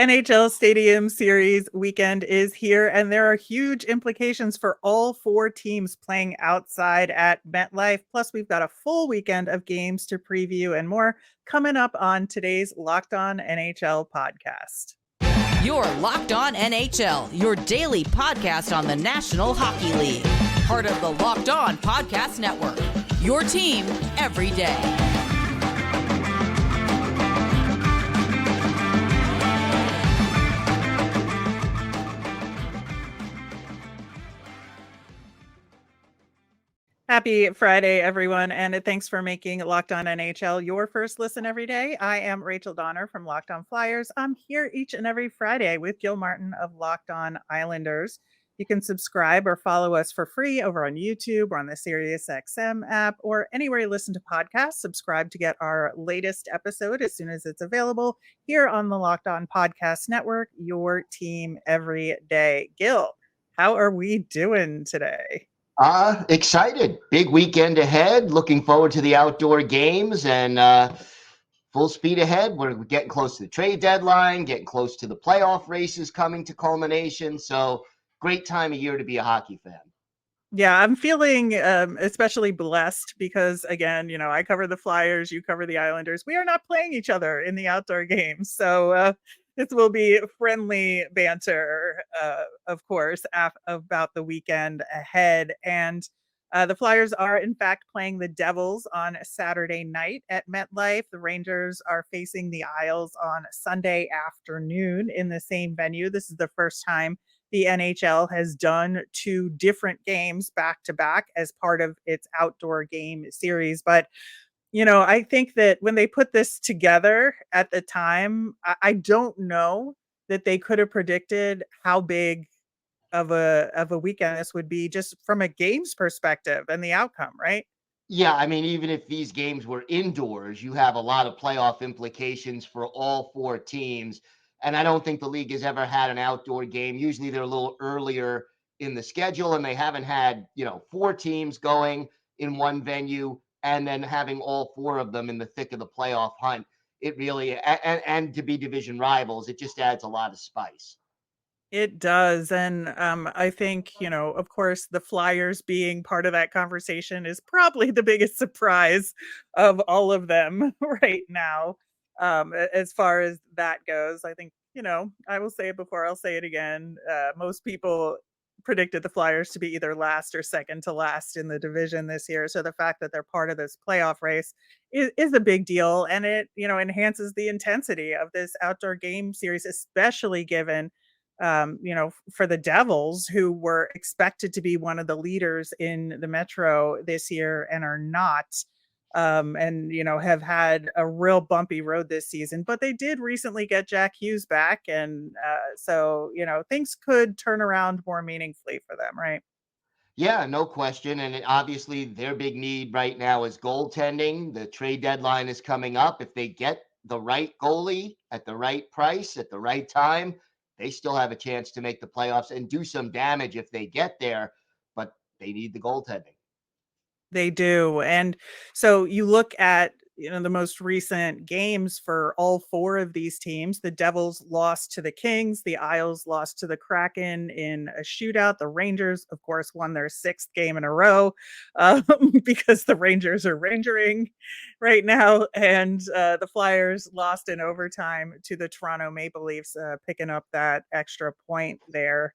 NHL Stadium Series weekend is here, and there are huge implications for all four teams playing outside at MetLife. Plus, we've got a full weekend of games to preview and more coming up on today's Locked On NHL podcast. You're Locked On NHL, your daily podcast on the National Hockey League. Part of the Locked On Podcast Network, your team every day. Happy Friday, everyone, and thanks for making Locked On NHL your first listen every day. I am Rachel Donner from Locked On Flyers. I'm here each and every Friday with Jill Martin of Locked On Islanders. You can subscribe or follow us for free over on YouTube or on the SiriusXM app or anywhere you listen to podcasts. Subscribe to get our latest episode as soon as it's available here on the Locked On Podcast Network, your team every day. Gil, how are we doing today? Excited. Big weekend ahead. Looking forward to the outdoor games and full speed ahead. We're getting close to the trade deadline, getting close to the playoff races coming to culmination. So great time of year to be a hockey fan. Yeah, I'm feeling especially blessed because, again, I cover the Flyers, you cover the Islanders. We are not playing each other in the outdoor games. So this will be friendly banter, of course, about the weekend ahead. And the Flyers are, in fact, playing the Devils on Saturday night at MetLife. The Rangers are facing the Isles on Sunday afternoon in the same venue. This is the first time the NHL has done two different games back to back as part of its outdoor game series. But I think that when they put this together at the time, I don't know that they could have predicted how big of a weekend this would be just from a games perspective and the outcome, right? Yeah, I mean, even if these games were indoors, you have a lot of playoff implications for all four teams. And I don't think the league has ever had an outdoor game. Usually they're a little earlier in the schedule, and they haven't had, four teams going in one venue and then having all four of them in the thick of the playoff hunt. It really, and to be division rivals, it just adds a lot of spice. It does. And I think, of course, the Flyers being part of that conversation is probably the biggest surprise of all of them right now. As far as that goes, I think, I will say it before, I'll say it again. Most people predicted the Flyers to be either last or second to last in the division this year. So the fact that they're part of this playoff race is a big deal. And it, enhances the intensity of this outdoor game series, especially given for the Devils, who were expected to be one of the leaders in the Metro this year and are not, and have had a real bumpy road this season. But they did recently get Jack Hughes back, and so things could turn around more meaningfully for them, right? Yeah, no question. And obviously their big need right now is goaltending. The trade deadline is coming up. If they get the right goalie at the right price at the right time, they still have a chance to make the playoffs and do some damage if they get there, but they need the goaltending. They do. And so you look at, the most recent games for all four of these teams. The Devils lost to the Kings. The Isles lost to the Kraken in a shootout. The Rangers, of course, won their sixth game in a row because the Rangers are rangering right now. And the Flyers lost in overtime to the Toronto Maple Leafs, picking up that extra point there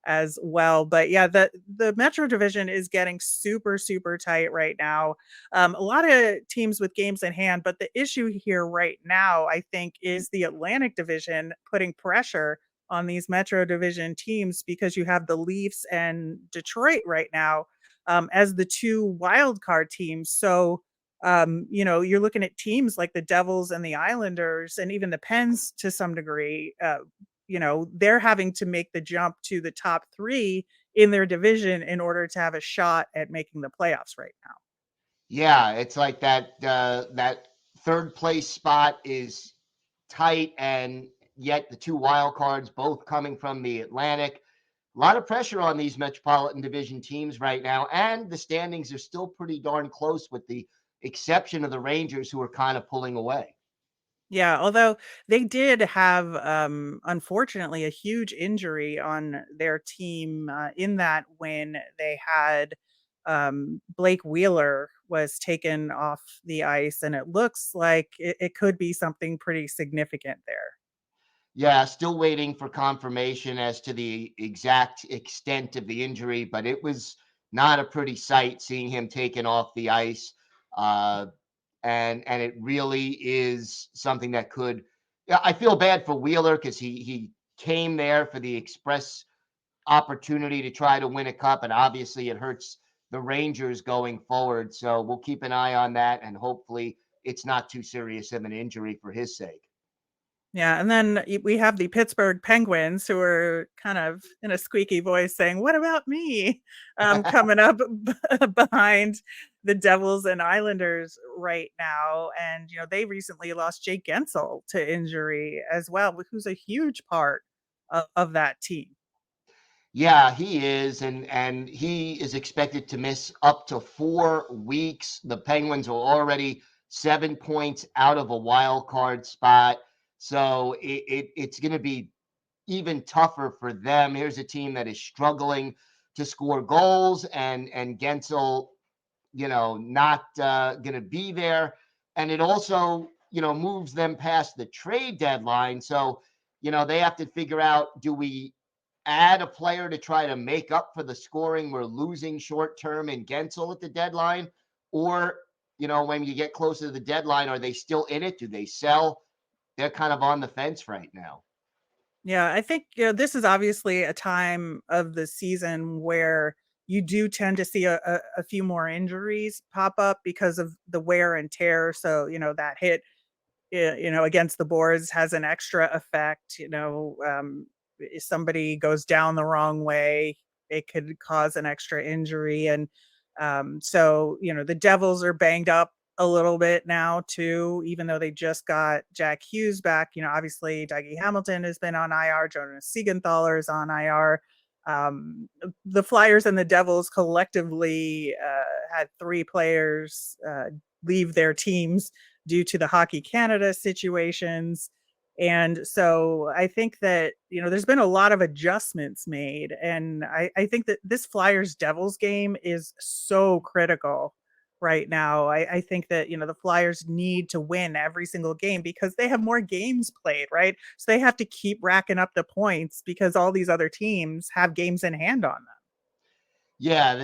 as well. But yeah, the Metro division is getting super, super tight right now. A lot of teams with games in hand, but the issue here right now, I think, is the Atlantic division putting pressure on these Metro division teams because you have the Leafs and Detroit right now as the two wild card teams. So you're looking at teams like the Devils and the Islanders and even the Pens to some degree. They're having to make the jump to the top three in their division in order to have a shot at making the playoffs right now. Yeah, it's like that third place spot is tight, and yet the two wild cards both coming from the Atlantic. A lot of pressure on these Metropolitan Division teams right now, and the standings are still pretty darn close with the exception of the Rangers, who are kind of pulling away. Yeah, although they did have, unfortunately, a huge injury on their team in that when they had Blake Wheeler was taken off the ice, and it looks like it could be something pretty significant there. Yeah, still waiting for confirmation as to the exact extent of the injury, but it was not a pretty sight seeing him taken off the ice. Uh, and it really is something that could. Yeah, I feel bad for Wheeler because he came there for the express opportunity to try to win a cup, and obviously it hurts the Rangers going forward. So we'll keep an eye on that, and hopefully it's not too serious of an injury for his sake. Yeah, and then we have the Pittsburgh Penguins who are kind of in a squeaky voice saying, "What about me?" Coming up behind the Devils and Islanders right now, and they recently lost Jake Guentzel to injury as well, who's a huge part of that team. Yeah, he is, and he is expected to miss up to 4 weeks. The Penguins are already 7 points out of a wild card spot, so it's going to be even tougher for them. Here's a team that is struggling to score goals, and Gensel, not going to be there, and it also moves them past the trade deadline. So they have to figure out: do we add a player to try to make up for the scoring we're losing short term in Gensel at the deadline? Or, when you get closer to the deadline, are they still in it? Do they sell? They're kind of on the fence right now. Yeah, I think this is obviously a time of the season where you do tend to see a few more injuries pop up because of the wear and tear. So that hit against the boards has an extra effect. If somebody goes down the wrong way, it could cause an extra injury. And so, the Devils are banged up a little bit now too, even though they just got Jack Hughes back. Obviously Dougie Hamilton has been on IR, Jonas Siegenthaler is on IR. The Flyers and the Devils collectively had 3 players leave their teams due to the Hockey Canada situations. And so I think that, there's been a lot of adjustments made. And I think that this Flyers Devils game is so critical right now. I think that, the Flyers need to win every single game because they have more games played, right? So they have to keep racking up the points because all these other teams have games in hand on them. Yeah,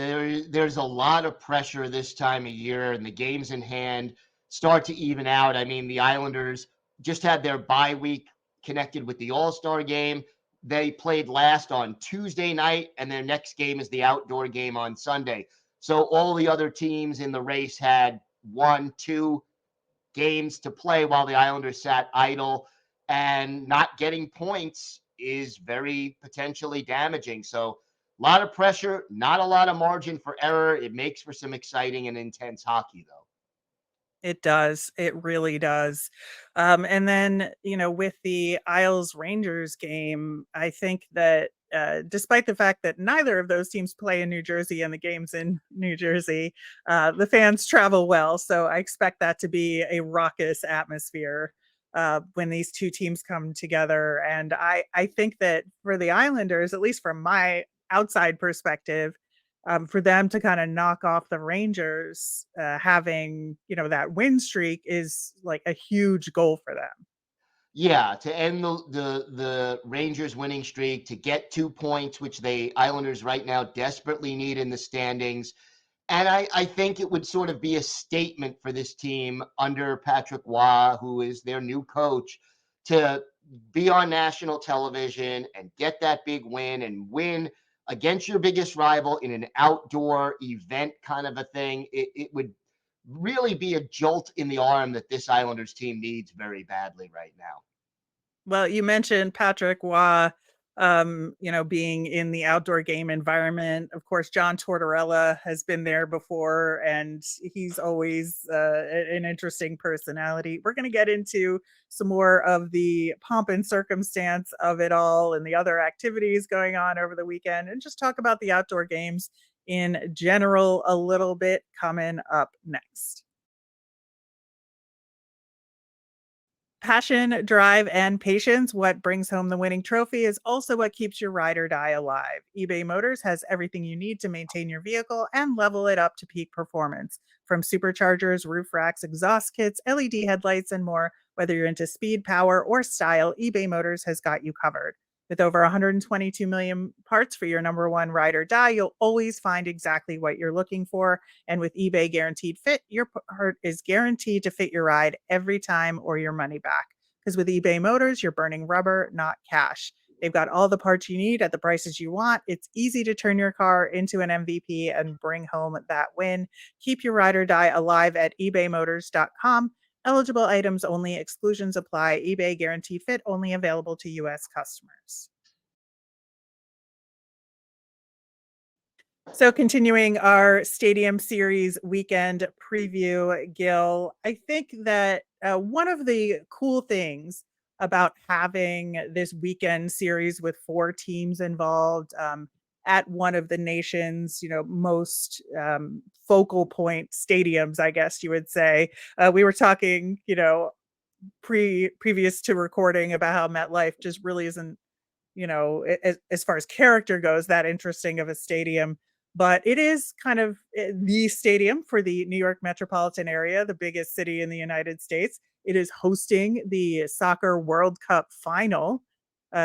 there's a lot of pressure this time of year, and the games in hand start to even out. I mean, the Islanders just had their bye week connected with the All-Star game. They played last on Tuesday night, and their next game is the outdoor game on Sunday. So all the other teams in the race had 1, 2 games to play while the Islanders sat idle, and not getting points is very potentially damaging. So a lot of pressure, not a lot of margin for error. It makes for some exciting and intense hockey, though. It does. It really does. And then, with the Isles Rangers game, I think that despite the fact that neither of those teams play in New Jersey and the game's in New Jersey, the fans travel well. So I expect that to be a raucous atmosphere when these two teams come together. And I think that for the Islanders, at least from my outside perspective, for them to kind of knock off the Rangers, having that win streak is like a huge goal for them. Yeah, to end the Rangers winning streak, to get 2 points, which the Islanders right now desperately need in the standings. And I think it would sort of be a statement for this team under Patrick Waugh, who is their new coach, to be on national television and get that big win and win against your biggest rival in an outdoor event kind of a thing. It would really be a jolt in the arm that this Islanders team needs very badly right now. Well, you mentioned Patrick Waugh, being in the outdoor game environment. Of course, John Tortorella has been there before, and he's always an interesting personality. We're going to get into some more of the pomp and circumstance of it all and the other activities going on over the weekend, and just talk about the outdoor games in general a little bit coming up next. Passion, drive, and patience, what brings home the winning trophy, is also what keeps your ride or die alive. eBay Motors has everything you need to maintain your vehicle and level it up to peak performance. From superchargers, roof racks, exhaust kits, LED headlights, and more, whether you're into speed, power, or style, eBay Motors has got you covered. With over 122 million parts for your number one ride or die, you'll always find exactly what you're looking for. And with eBay Guaranteed Fit, your part is guaranteed to fit your ride every time or your money back. Because with eBay Motors, you're burning rubber, not cash. They've got all the parts you need at the prices you want. It's easy to turn your car into an MVP and bring home that win. Keep your ride or die alive at ebaymotors.com. Eligible items only, exclusions apply. eBay Guarantee Fit only available to U.S. customers. So, continuing our Stadium Series weekend preview, Gil, I think that one of the cool things about having this weekend series with 4 teams involved at one of the nation's, most focal point stadiums, I guess you would say. We were talking, previous to recording about how MetLife just really isn't, as far as character goes, that interesting of a stadium. But it is kind of the stadium for the New York metropolitan area, the biggest city in the United States. It is hosting the Soccer World Cup final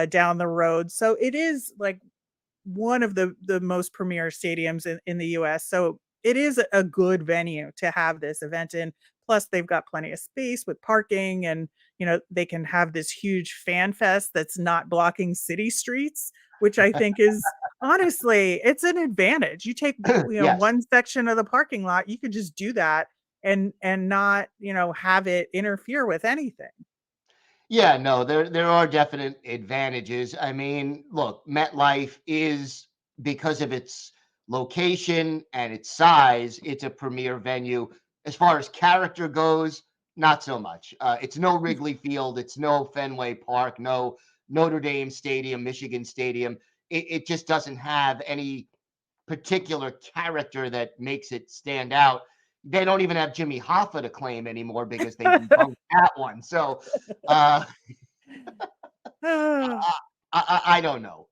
down the road. So it is like one of the most premier stadiums in the US. So it is a good venue to have this event in. Plus, they've got plenty of space with parking, and they can have this huge fan fest that's not blocking city streets, which I think is honestly, it's an advantage. You take Yes. one section of the parking lot, you could just do that and not have it interfere with anything. Yeah, no, there are definite advantages. I mean, look, MetLife is, because of its location and its size, it's a premier venue. As far as character goes, not so much. It's no Wrigley Field, it's no Fenway Park, no Notre Dame Stadium, Michigan Stadium. It just doesn't have any particular character that makes it stand out. They don't even have Jimmy Hoffa to claim anymore because they debunked that one. So uh, Ah. I don't know.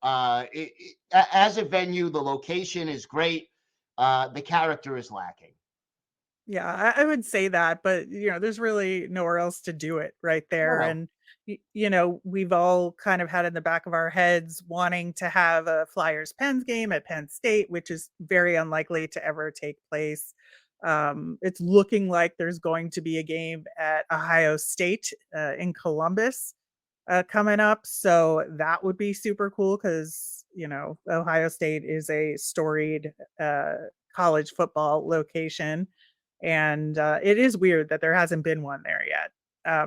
As a venue, the location is great. The character is lacking. Yeah, I would say that, but there's really nowhere else to do it right there. No, And we've all kind of had in the back of our heads wanting to have a Flyers Pens game at Penn State, which is very unlikely to ever take place. It's looking like there's going to be a game at Ohio State in Columbus coming up, so that would be super cool because Ohio State is a storied college football location, and it is weird that there hasn't been one there yet.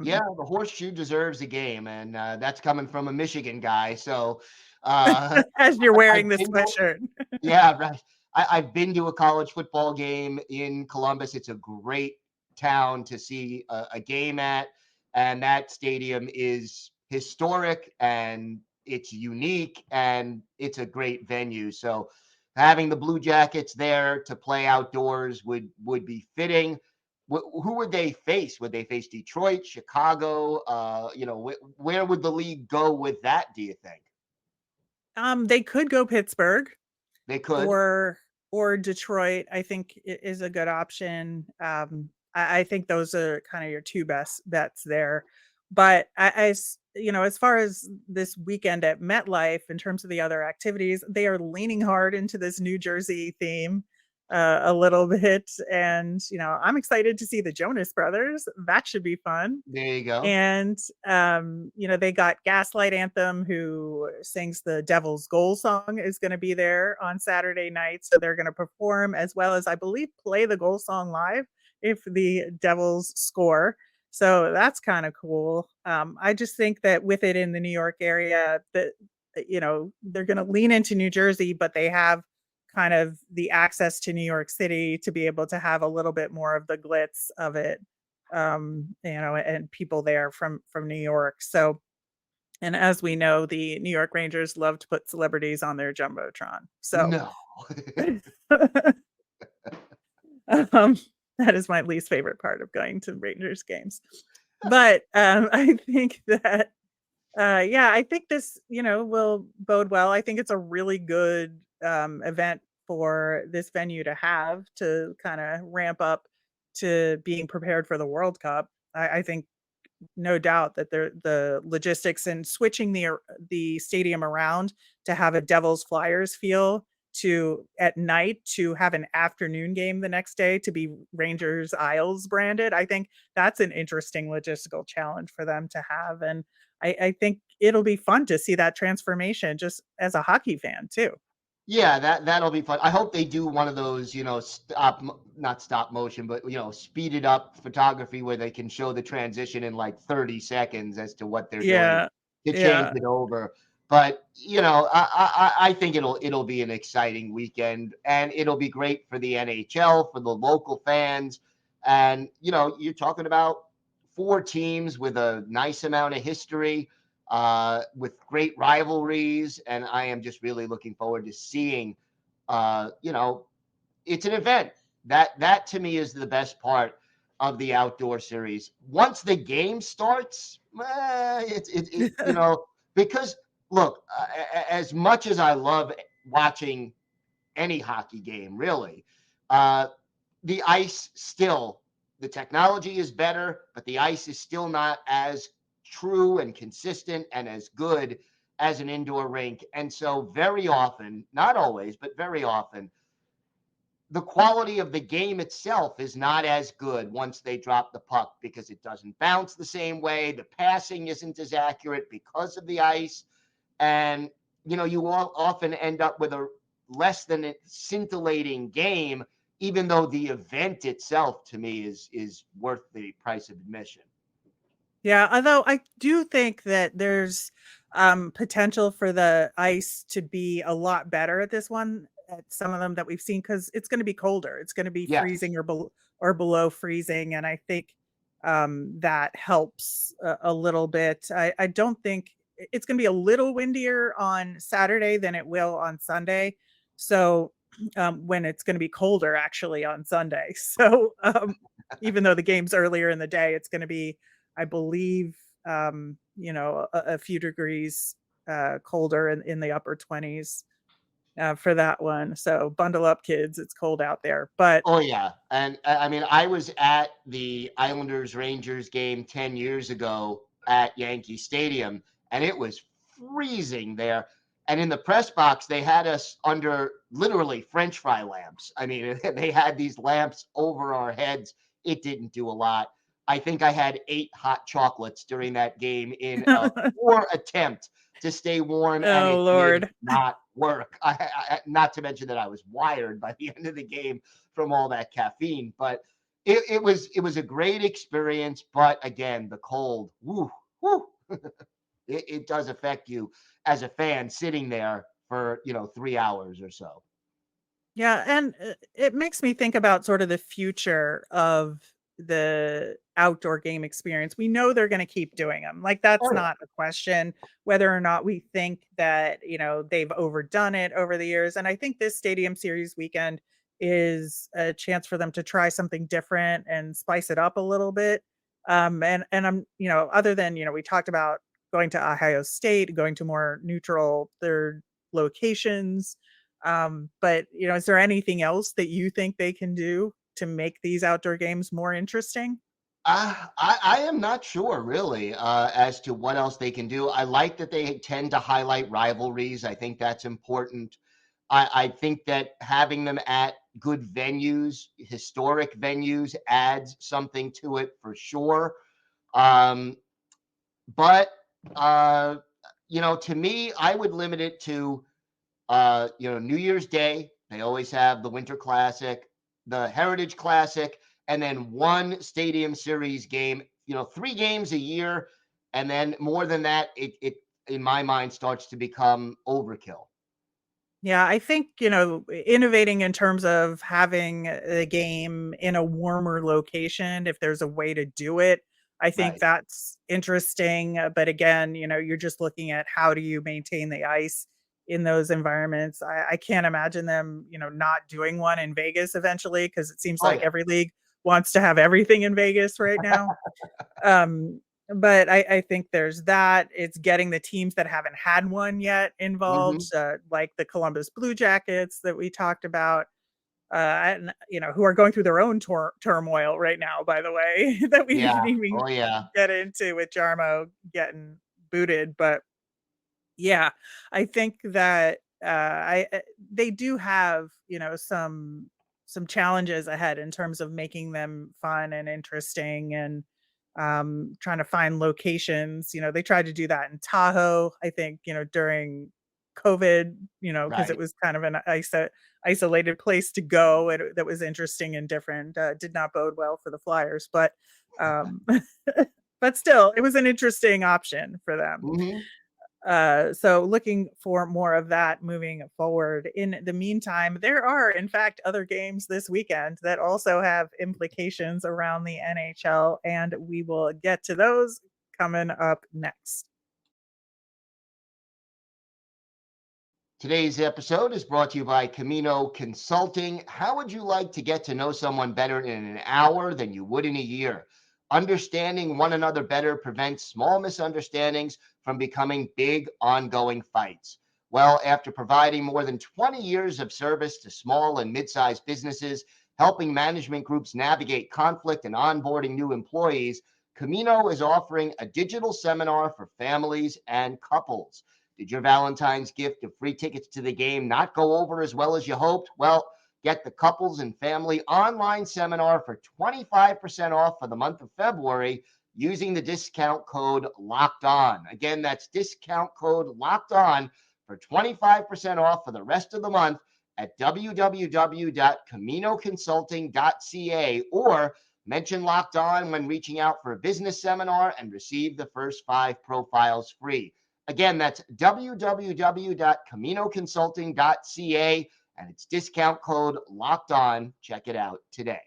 yeah, the horseshoe deserves a game, and that's coming from a Michigan guy. So As you're I've wearing this been to, sweatshirt. yeah, right. I've been to a college football game in Columbus. It's a great town to see a game at, and that stadium is historic and it's unique and it's a great venue. So having the Blue Jackets there to play outdoors would be fitting. Who would they face? Would they face Detroit, Chicago? Where would the league go with that, do you think? They could go Pittsburgh. They could. Or Detroit, I think is a good option. I think those are kind of your two best bets there. But as far as this weekend at MetLife, in terms of the other activities, they are leaning hard into this New Jersey theme a little bit, and I'm excited to see the Jonas Brothers. That should be fun. There you go. And they got Gaslight Anthem, who sings the Devil's Goal song, is going to be there on Saturday night. So they're going to perform, as well as, I believe, play the goal song live if the Devils score. So that's kind of cool. I just think that with it in the New York area, that they're going to lean into New Jersey, but they have kind of the access to New York City to be able to have a little bit more of the glitz of it, and people there from New York. So, and as we know, the New York Rangers love to put celebrities on their jumbotron. So, No. that is my least favorite part of going to Rangers games. But I think that yeah, I think this, will bode well. I think it's a really good event for this venue to have to kind of ramp up to being prepared for the World Cup. I think no doubt that the logistics and switching the stadium around to have a Devils Flyers feel to at night to have an afternoon game the next day to be Rangers Isles branded. I think that's an interesting logistical challenge for them to have. And I think it'll be fun to see that transformation just as a hockey fan too. Yeah, that'll be fun. I hope they do one of those, not stop motion, but speeded up photography where they can show the transition in like 30 seconds as to what they're doing Yeah. to change Yeah. it over. But I think it'll be an exciting weekend, and it'll be great for the NHL, for the local fans, and you're talking about four teams with a nice amount of history, with great rivalries, and I am just really looking forward to seeing. It's an event that to me is the best part of the outdoor series. Once the game starts, because look, as much as I love watching any hockey game, really, uh, the ice still, the technology is better, but the ice is still not as true and consistent and as good as an indoor rink. And so, very often, not always, but very often, the quality of the game itself is not as good once they drop the puck because it doesn't bounce the same way. The passing isn't as accurate because of the ice. And, you all often end up with a less than a scintillating game, even though the event itself to me is worth the price of admission. Yeah, although I do think that there's potential for the ice to be a lot better at this one, at some of them that we've seen, because it's going to be colder. It's going to be Yes. freezing or below freezing, and I think that helps a little bit. I don't think it's going to be a little windier on Saturday than it will on Sunday. So when it's going to be colder actually on Sunday. So even though the game's earlier in the day, it's going to be, I believe, a few degrees colder in the upper 20s for that one. So bundle up, kids. It's cold out there. But Oh yeah, and I mean, I was at the Islanders Rangers game 10 years ago at Yankee Stadium, and it was freezing there. And in the press box, they had us under literally French fry lamps. I mean, they had these lamps over our heads. It didn't do a lot. I think I had 8 hot chocolates during that game in a poor attempt to stay warm, and oh, it did Lord. not work. Not to mention that I was wired by the end of the game from all that caffeine. But it was a great experience. But again, the cold, woo, woo, it does affect you as a fan sitting there for 3 hours or so. Yeah, and it makes me think about sort of the future of the outdoor game experience. We know they're going to keep doing them. Like that's Oh yeah. not a question whether or not we think that, they've overdone it over the years. And I think this Stadium Series weekend is a chance for them to try something different and spice it up a little bit. And I'm, other than, we talked about going to Ohio State, going to more neutral third locations, but is there anything else that you think they can do to make these outdoor games more interesting? I am not sure really as to what else they can do. I like that they tend to highlight rivalries. I think that's important. I think that having them at good venues, historic venues, adds something to it for sure. Um, but to me, I would limit it to New Year's Day. They always have the Winter Classic, the Heritage Classic, and then one Stadium Series game. 3 games a year, and then more than that, it in my mind starts to become overkill. Yeah, I think, innovating in terms of having a game in a warmer location, if there's a way to do it, I think Right. that's interesting. But again, you're just looking at how do you maintain the ice in those environments. I can't imagine them, not doing one in Vegas eventually, because it seems Oh like yeah. every league wants to have everything in Vegas right now. But I think there's that. It's getting the teams that haven't had one yet involved, like the Columbus Blue Jackets that we talked about, and who are going through their own turmoil right now, by the way, that we Yeah. didn't even Oh, yeah. get into with Jarmo getting booted. But yeah, I think that they do have some challenges ahead in terms of making them fun and interesting, and trying to find locations. They tried to do that in Tahoe, I think, during COVID, because it Right. was kind of an isolated place to go, and that was interesting and different. Did not bode well for the Flyers, but um, but still, it was an interesting option for them. Hmm. So looking for more of that moving forward. In the meantime, there are, in fact, other games this weekend that also have implications around the NHL, and we will get to those coming up next. Today's episode is brought to you by Camino Consulting. How would you like to get to know someone better in an hour than you would in a year? Understanding one another better prevents small misunderstandings from becoming big ongoing fights. Well, after providing more than 20 years of service to small and mid-sized businesses, helping management groups navigate conflict and onboarding new employees, Camino is offering a digital seminar for families and couples. Did your Valentine's gift of free tickets to the game not go over as well as you hoped? Well, get the couples and family online seminar for 25% off for the month of February using the discount code Locked On. Again, that's discount code Locked On for 25% off for the rest of the month at www.caminoconsulting.ca, or mention Locked On when reaching out for a business seminar and receive the first 5 profiles free. Again, that's www.caminoconsulting.ca, and it's discount code Locked On. Check it out today.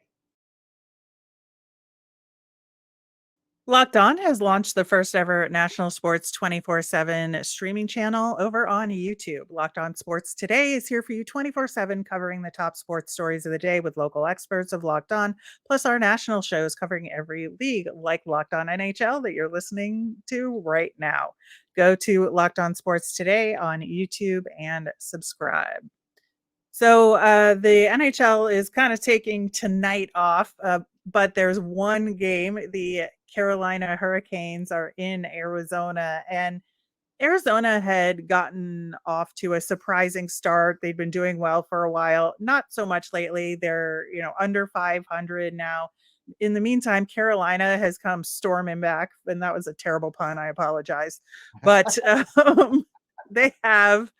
Locked On has launched the first ever national sports 24/7 streaming channel over on YouTube. Locked On Sports Today is here for you 24/7, covering the top sports stories of the day with local experts of Locked On, plus our national shows covering every league, like Locked On NHL that you're listening to right now. Go to Locked On Sports Today on YouTube and subscribe. So the NHL is kind of taking tonight off, but there's one game. The Carolina Hurricanes are in Arizona, and Arizona had gotten off to a surprising start. They'd been doing well for a while, not so much lately. They're under 500 now. In the meantime, Carolina has come storming back, and that was a terrible pun. I apologize, but they have.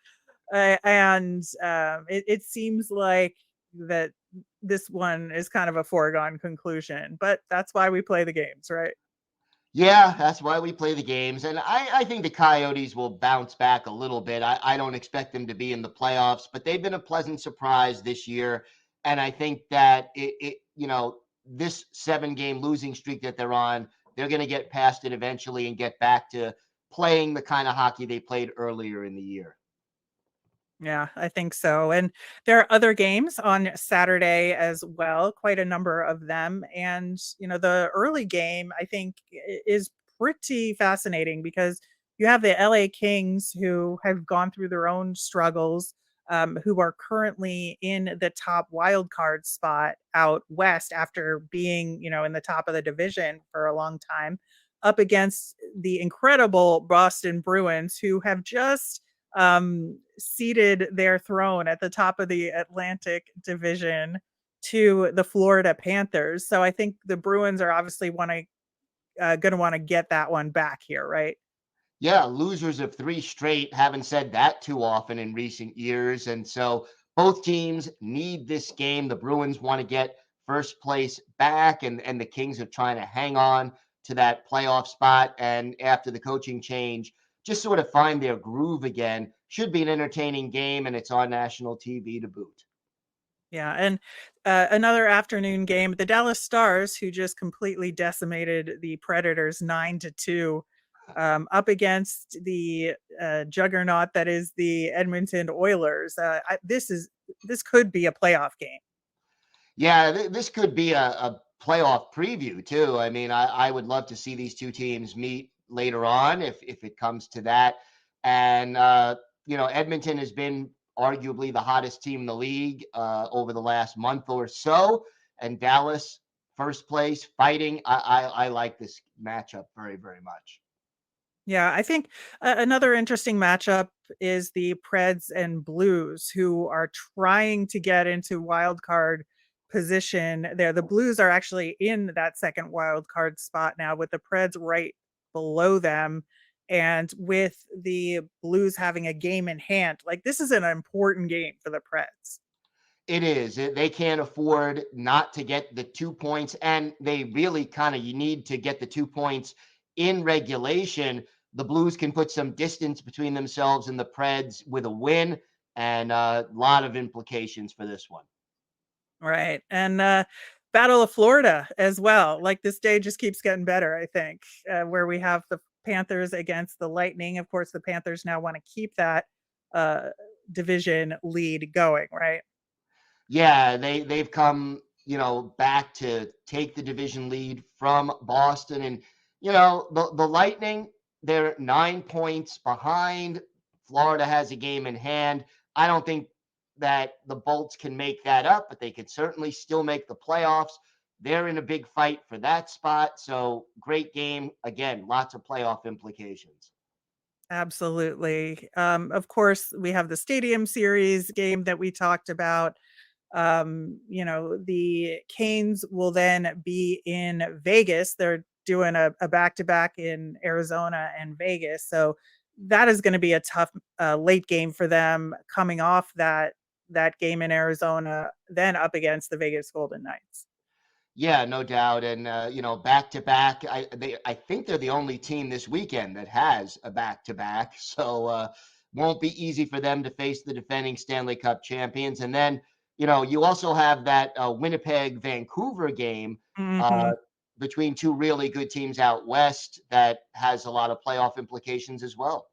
It seems like that this one is kind of a foregone conclusion, but that's why we play the games, right? Yeah, that's why we play the games. And I think the Coyotes will bounce back a little bit. I don't expect them to be in the playoffs, but they've been a pleasant surprise this year. And I think that this 7-game losing streak that they're on, they're going to get past it eventually and get back to playing the kind of hockey they played earlier in the year. Yeah, I think so. And there are other games on Saturday as well, quite a number of them. And, the early game, I think, is pretty fascinating because you have the LA Kings, who have gone through their own struggles, who are currently in the top wild card spot out west after being, in the top of the division for a long time, up against the incredible Boston Bruins, who have just ceded their throne at the top of the Atlantic Division to the Florida Panthers. So I think the Bruins are obviously going to want to get that one back here, right? Yeah, losers of 3 straight. Haven't said that too often in recent years. And so both teams need this game. The Bruins want to get first place back, and the Kings are trying to hang on to that playoff spot. And after the coaching change, just sort of find their groove again. Should be an entertaining game, and it's on national TV to boot. Yeah, and another afternoon game, the Dallas Stars, who just completely decimated the Predators 9-2, up against the juggernaut that is the Edmonton Oilers. This could be a playoff game. Yeah, this could be a playoff preview too. I mean, I would love to see these two teams meet later on if it comes to that. And Edmonton has been arguably the hottest team in the league over the last month or so, and Dallas first place fighting. I like this matchup very, very much. Yeah, I think another interesting matchup is the Preds and Blues, who are trying to get into wild card position there. The Blues are actually in that second wild card spot now, with the Preds right below them. And with the Blues having a game in hand, like this is an important game for the Preds. It is. They can't afford not to get the 2 points, and they really you need to get the 2 points in regulation. The Blues can put some distance between themselves and the Preds with a win, and a lot of implications for this one. Right. And Battle of Florida as well. Like this day just keeps getting better, I think, where we have the Panthers against the Lightning. Of course, the Panthers now want to keep that uh, division lead going, right? Yeah, they've come, back to take the division lead from Boston. And, the Lightning, they're 9 points behind. Florida has a game in hand. I don't think that the Bolts can make that up, but they could certainly still make the playoffs. They're in a big fight for that spot. So great game. Again, lots of playoff implications. Absolutely. Of course, we have the Stadium Series game that we talked about. The Canes will then be in Vegas. They're doing a back-to-back in Arizona and Vegas. So that is going to be a tough late game for them coming off that game in Arizona, then up against the Vegas Golden Knights. Yeah, no doubt. And back to back. I think they're the only team this weekend that has a back to back. So won't be easy for them to face the defending Stanley Cup champions. And then you also have that Winnipeg Vancouver game Hmm. between two really good teams out west that has a lot of playoff implications as well.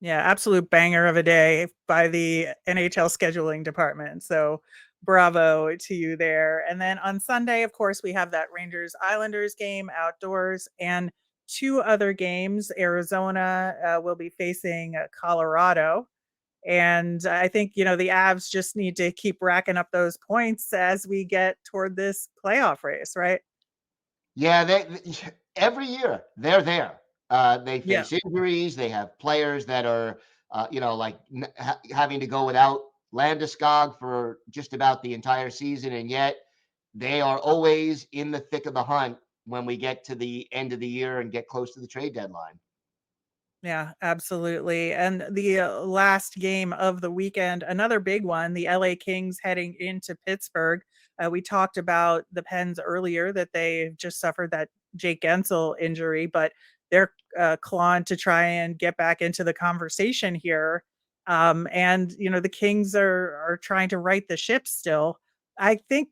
Yeah, absolute banger of a day by the NHL scheduling department. So bravo to you there. And then on Sunday, of course, we have that Rangers Islanders game outdoors and two other games. Arizona will be facing Colorado. And I think, the Avs just need to keep racking up those points as we get toward this playoff race, right? Yeah, every year they're there. They Yeah. face injuries. They have players that are, having to go without Landeskog for just about the entire season, and yet they are always in the thick of the hunt when we get to the end of the year and get close to the trade deadline. Yeah, absolutely. And the last game of the weekend, another big one, the LA Kings heading into Pittsburgh. We talked about the Pens earlier that they just suffered that Jake Guentzel injury, but they're clawing to try and get back into the conversation here. And the Kings are trying to right the ship still. I think,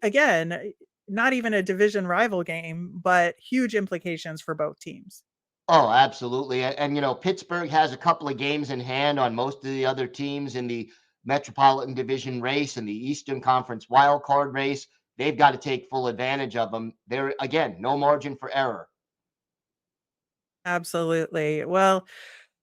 again, not even a division rival game, but huge implications for both teams. Oh, absolutely. And, Pittsburgh has a couple of games in hand on most of the other teams in the Metropolitan Division race and the Eastern Conference wild card race. They've got to take full advantage of them. There, again, no margin for error. Absolutely. Well,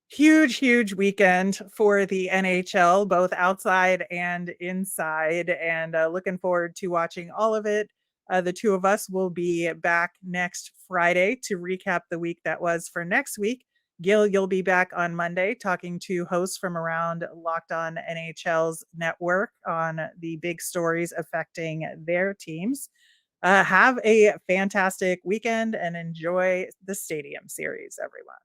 huge weekend for the NHL, both outside and inside, and looking forward to watching all of it. The two of us will be back next Friday to recap the week that was for next week. Gil, you'll be back on Monday talking to hosts from around Locked On NHL's network on the big stories affecting their teams. Have a fantastic weekend and enjoy the Stadium Series, everyone.